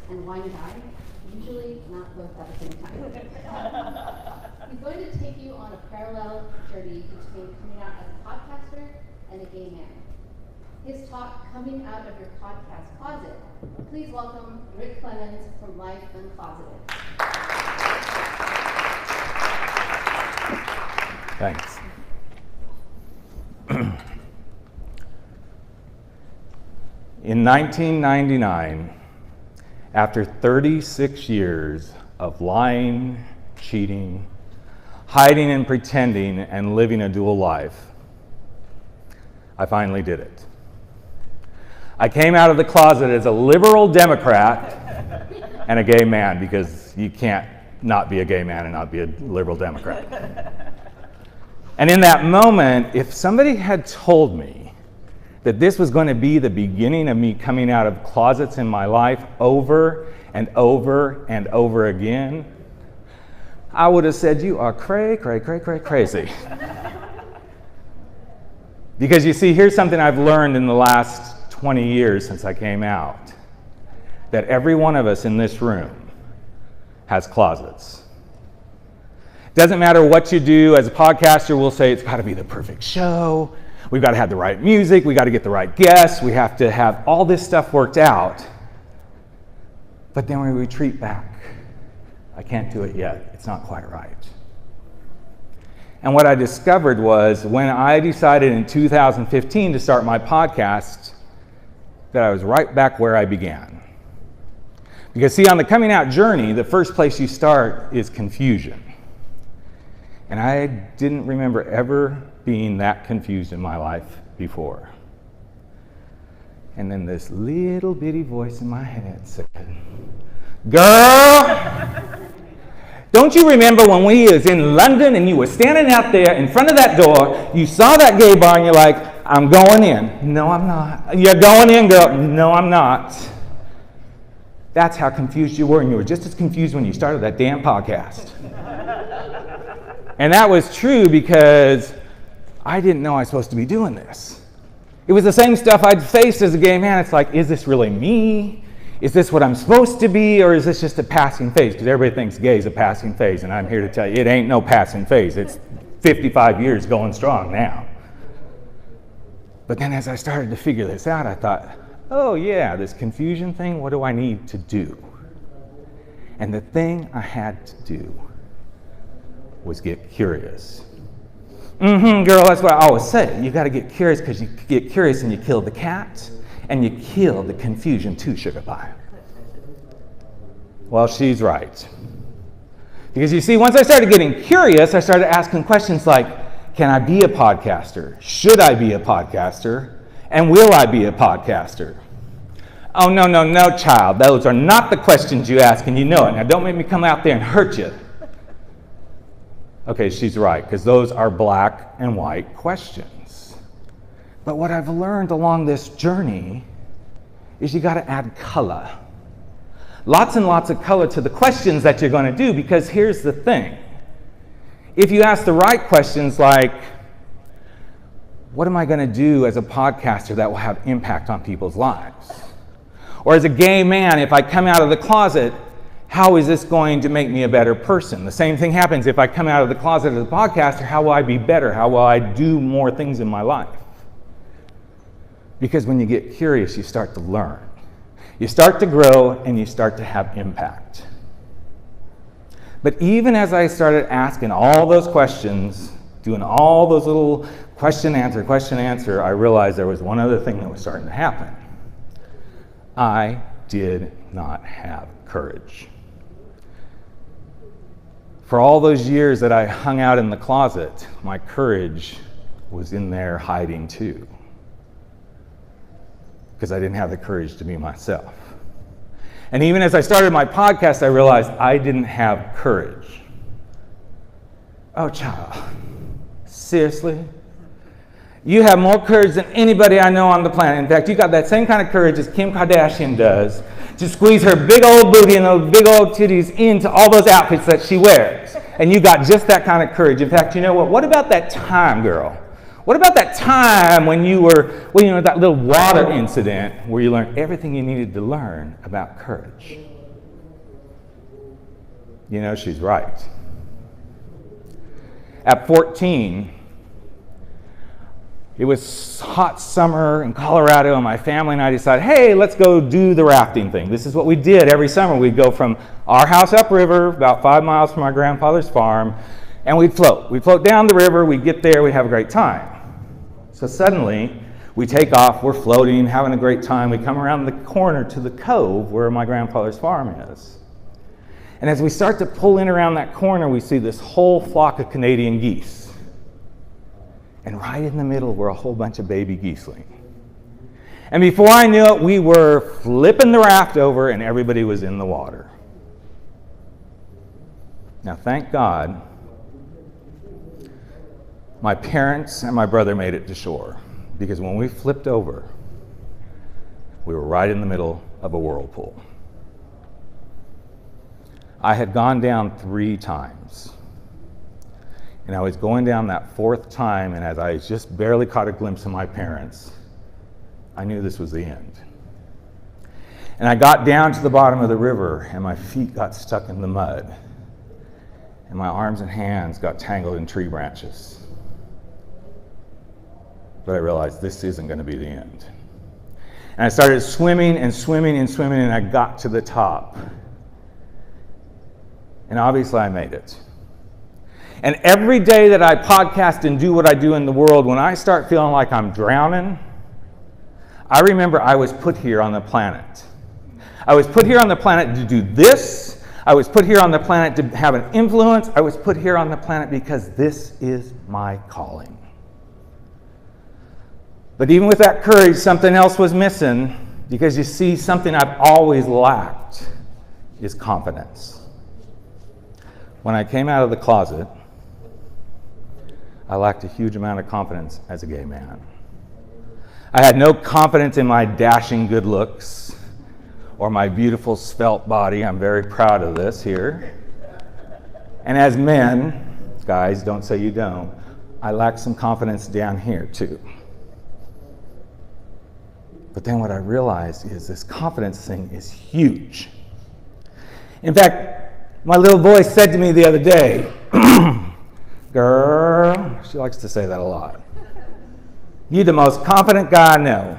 and wine and dine, usually not both at the same time. He's going to take you on a parallel journey between coming out as a podcaster and a gay man. His talk, Coming Out of Your Podcast Closet. Please welcome Rick Clemons from Life Uncloseted. Thanks. In 1999, after 36 years of lying, cheating, hiding and pretending, and living a dual life, I finally did it. I came out of the closet as a liberal Democrat and a gay man, because you can't not be a gay man and not be a liberal Democrat. And in that moment, if somebody had told me that this was going to be the beginning of me coming out of closets in my life over and over and over again, I would have said, you are crazy. Because you see, here's something I've learned in the last 20 years since I came out, that every one of us in this room has closets. Doesn't matter what you do. As a podcaster, we'll say it's got to be the perfect show. We've got to have the right music. We've got to get the right guests. We have to have all this stuff worked out. But then we retreat back. I can't do it yet. It's not quite right. And what I discovered was when I decided in 2015 to start my podcast, that I was right back where I began. Because see, on the coming out journey, the first place you start is confusion. And I didn't remember ever being that confused in my life before. And then this little bitty voice in my head said, girl, don't you remember when we was in London and you were standing out there in front of that door, you saw that gay bar and you're like, I'm going in. No, I'm not. You're going in, girl. No, I'm not. That's how confused you were, and you were just as confused when you started that damn podcast. And that was true because I didn't know I was supposed to be doing this. It was the same stuff I'd faced as a gay man. It's like, is this really me? Is this what I'm supposed to be, or is this just a passing phase? Because everybody thinks gay is a passing phase, and I'm here to tell you it ain't no passing phase. It's 55 years going strong now. But then as I started to figure this out, I thought, oh yeah, this confusion thing, what do I need to do? And the thing I had to do was get curious. Girl, that's what I always say. You got to get curious, because you get curious and you kill the cat and you kill the confusion too, sugar pie. Well, she's right. Because you see, once I started getting curious, I started asking questions like, can I be a podcaster? Should I be a podcaster? And will I be a podcaster? Oh, no, child. Those are not the questions you ask, and you know it. Now, don't make me come out there and hurt you. Okay, she's right, because those are black and white questions. But what I've learned along this journey is you got to add color. Lots and lots of color to the questions that you're going to do, because here's the thing. If you ask the right questions like, what am I going to do as a podcaster that will have impact on people's lives? Or as a gay man, if I come out of the closet, how is this going to make me a better person? The same thing happens if I come out of the closet as a podcaster. How will I be better? How will I do more things in my life? Because when you get curious, you start to learn. You start to grow, and you start to have impact. But even as I started asking all those questions, doing all those little question, answer, I realized there was one other thing that was starting to happen. I did not have courage. For all those years that I hung out in the closet, my courage was in there hiding too, because I didn't have the courage to be myself. And even as I started my podcast, I realized I didn't have courage. Oh, child, seriously? You have more courage than anybody I know on the planet. In fact, you got that same kind of courage as Kim Kardashian does to squeeze her big old booty and those big old titties into all those outfits that she wears. And you got just that kind of courage. In fact, you know what? What about that time, girl? What about that time when you were, that little water incident where you learned everything you needed to learn about courage? You know she's right. At 14, it was hot summer in Colorado, and my family and I decided, hey, let's go do the rafting thing. This is what we did every summer. We'd go from our house upriver, about 5 miles from our grandfather's farm, and we'd float. We'd float down the river, we'd get there, we'd have a great time. So suddenly, we take off, we're floating, having a great time. We come around the corner to the cove where my grandfather's farm is. And as we start to pull in around that corner, we see this whole flock of Canadian geese. And right in the middle were a whole bunch of baby geeseling. And before I knew it, we were flipping the raft over and everybody was in the water. Now, thank God, my parents and my brother made it to shore, because when we flipped over, we were right in the middle of a whirlpool. I had gone down 3 times. And I was going down that 4th time, and as I just barely caught a glimpse of my parents, I knew this was the end. And I got down to the bottom of the river, and my feet got stuck in the mud, and my arms and hands got tangled in tree branches. But I realized this isn't going to be the end. And I started swimming and swimming and swimming, and I got to the top. And obviously I made it. And every day that I podcast and do what I do in the world, when I start feeling like I'm drowning, I remember I was put here on the planet. I was put here on the planet to do this. I was put here on the planet to have an influence. I was put here on the planet because this is my calling. But even with that courage, something else was missing, because you see, something I've always lacked is confidence. When I came out of the closet, I lacked a huge amount of confidence as a gay man. I had no confidence in my dashing good looks or my beautiful svelte body. I'm very proud of this here. And as men, guys, don't say you don't, I lacked some confidence down here too. But then what I realized is this confidence thing is huge. In fact, my little voice said to me the other day, girl, she likes to say that a lot, you're the most confident guy I know.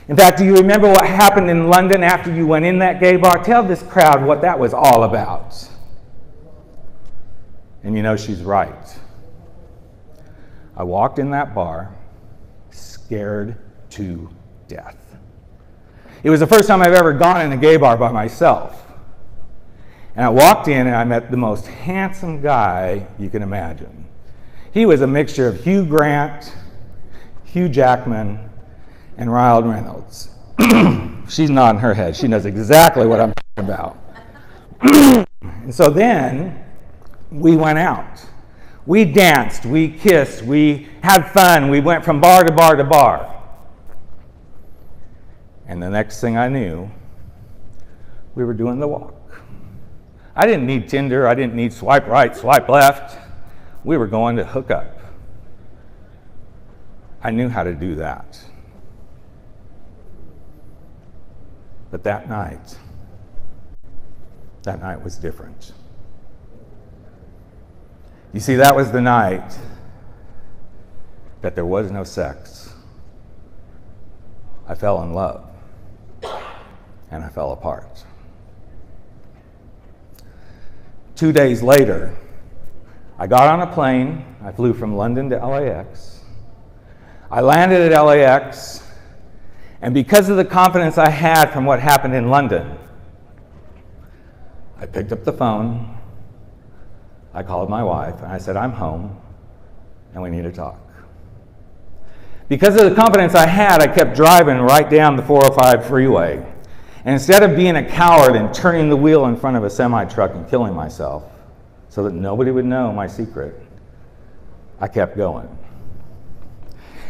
In fact, do you remember what happened in London after you went in that gay bar? Tell this crowd what that was all about. And you know she's right. I walked in that bar scared to death. It was the first time I've ever gone in a gay bar by myself. And I walked in and I met the most handsome guy you can imagine. He was a mixture of Hugh Grant, Hugh Jackman, and Ryan Reynolds. She's nodding her head. She knows exactly what I'm talking about. And so then we went out. We danced, we kissed, we had fun, we went from bar to bar to bar. And the next thing I knew, we were doing the walk. I didn't need Tinder, I didn't need swipe right, swipe left. We were going to hook up. I knew how to do that. But that night was different. You see, that was the night that there was no sex. I fell in love, and I fell apart. 2 days later, I got on a plane. I flew from London to LAX. I landed at LAX, and because of the confidence I had from what happened in London, I picked up the phone, I called my wife, and I said, I'm home, and we need to talk. Because of the confidence I had, I kept driving right down the 405 freeway. And instead of being a coward and turning the wheel in front of a semi-truck and killing myself so that nobody would know my secret, I kept going.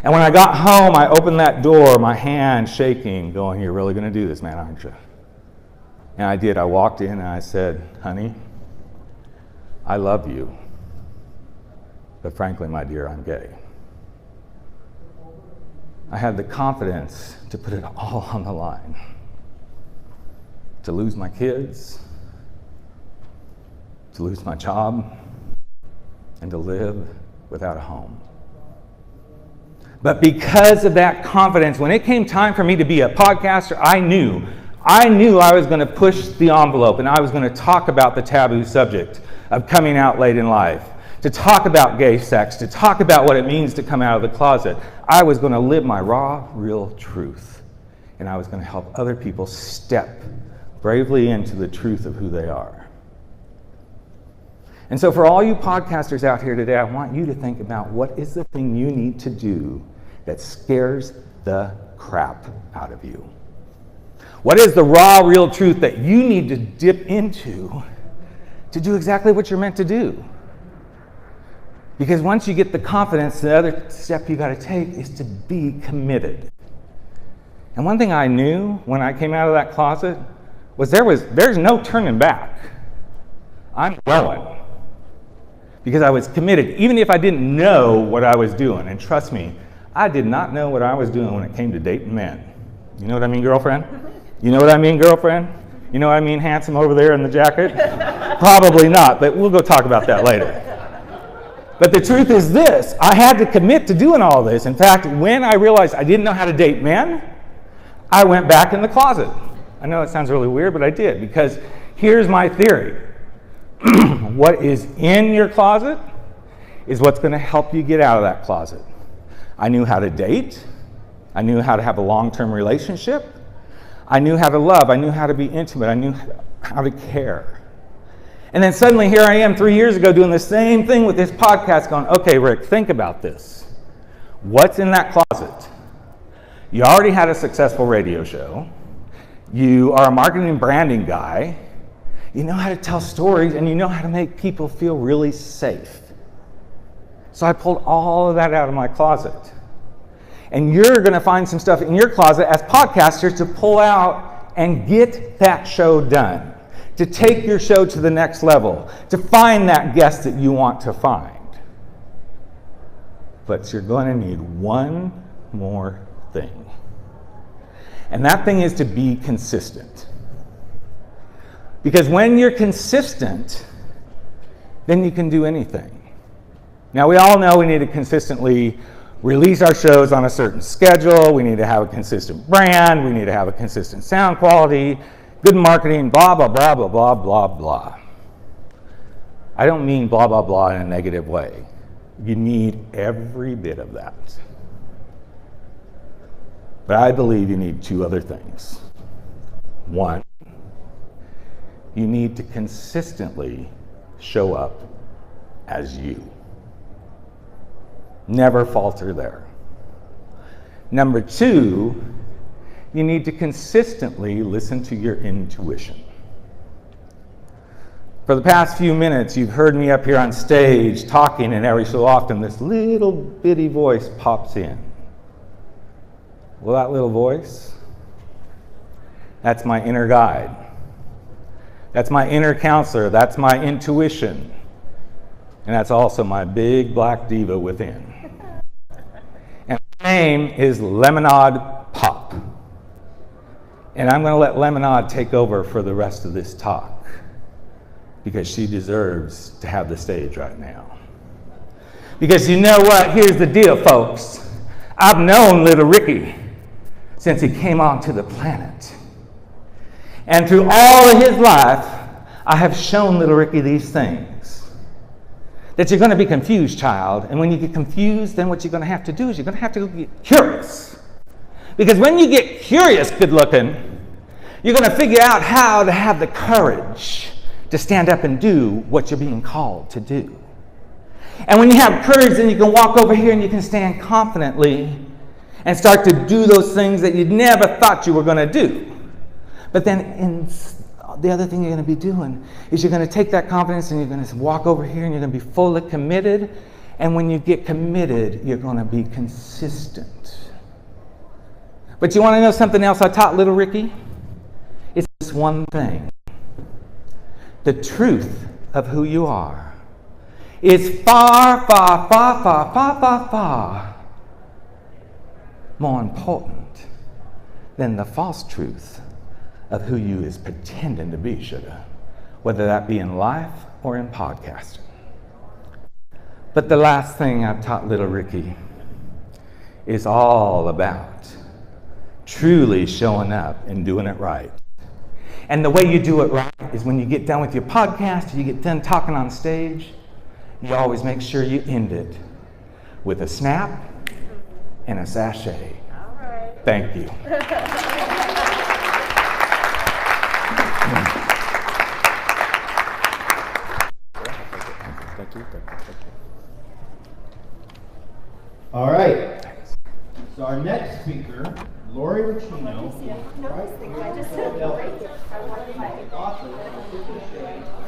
And when I got home, I opened that door, my hand shaking, going, you're really going to do this, man, aren't you? And I did. I walked in and I said, honey, I love you, but frankly, my dear, I'm gay. I had the confidence to put it all on the line. To lose my kids, to lose my job, and to live without a home. But because of that confidence, when it came time for me to be a podcaster, I knew I was going to push the envelope, and I was going to talk about the taboo subject of coming out late in life, to talk about gay sex, to talk about what it means to come out of the closet. I was going to live my raw, real truth, and I was going to help other people step bravely into the truth of who they are. And so for all you podcasters out here today, I want you to think about what is the thing you need to do that scares the crap out of you. What is the raw, real truth that you need to dip into to do exactly what you're meant to do? Because once you get the confidence, the other step you got to take is to be committed. And one thing I knew when I came out of that closet was there's no turning back. I'm going. Because I was committed, even if I didn't know what I was doing. And trust me, I did not know what I was doing when it came to dating men. You know what I mean, girlfriend? You know what I mean, girlfriend? You know what I mean, handsome over there in the jacket? Probably not, but we'll go talk about that later. But the truth is this, I had to commit to doing all this. In fact, when I realized I didn't know how to date men, I went back in the closet. I know it sounds really weird, but I did, because here's my theory. What is in your closet is what's going to help you get out of that closet. I knew how to date. I knew how to have a long-term relationship. I knew how to love. I knew how to be intimate. I knew how to care. And then suddenly here I am 3 years ago doing the same thing with this podcast going, okay, Rick, think about this. What's in that closet? You already had a successful radio show. You are a marketing and branding guy. You know how to tell stories, and you know how to make people feel really safe. So I pulled all of that out of my closet. And you're going to find some stuff in your closet as podcasters to pull out and get that show done, to take your show to the next level, to find that guest that you want to find. But you're going to need one more thing. And that thing is to be consistent. Because when you're consistent, then you can do anything. Now, we all know we need to consistently release our shows on a certain schedule. We need to have a consistent brand. We need to have a consistent sound quality, good marketing, blah, blah, blah, blah, blah, blah, blah. I don't mean blah, blah, blah in a negative way. You need every bit of that. But I believe you need two other things. One, you need to consistently show up as you. Never falter there. Number two, you need to consistently listen to your intuition. For the past few minutes, you've heard me up here on stage talking, and every so often this little bitty voice pops in. Well, that little voice, that's my inner guide. That's my inner counselor. That's my intuition. And that's also my big black diva within. And her name is Lemonade Pop. And I'm going to let Lemonade take over for the rest of this talk, because she deserves to have the stage right now. Because you know what? Here's the deal, folks. I've known little Ricky since he came onto the planet. And through all of his life, I have shown little Ricky these things. That you're going to be confused, child. And when you get confused, then what you're going to have to do is you're going to have to get curious. Because when you get curious, good looking, you're going to figure out how to have the courage to stand up and do what you're being called to do. And when you have courage, then you can walk over here and you can stand confidently and start to do those things that you never thought you were going to do. But then the other thing you're going to be doing is you're going to take that confidence and you're going to walk over here and you're going to be fully committed. And when you get committed, you're going to be consistent. But you want to know something else I taught little Ricky? It's this one thing. The truth of who you are is far, far, far, far, far, far, far more important than the false truth of who you is pretending to be, sugar. whether that be in life or in podcasting. But the last thing I've taught little Ricky is all about truly showing up and doing it right. And the way you do it right is when you get done with your podcast, you get done talking on stage, you always make sure you end it with a snap and a sachet. All right. Thank you. All right. So our next speaker, Lori Ricino, I just right here. I wanted my author of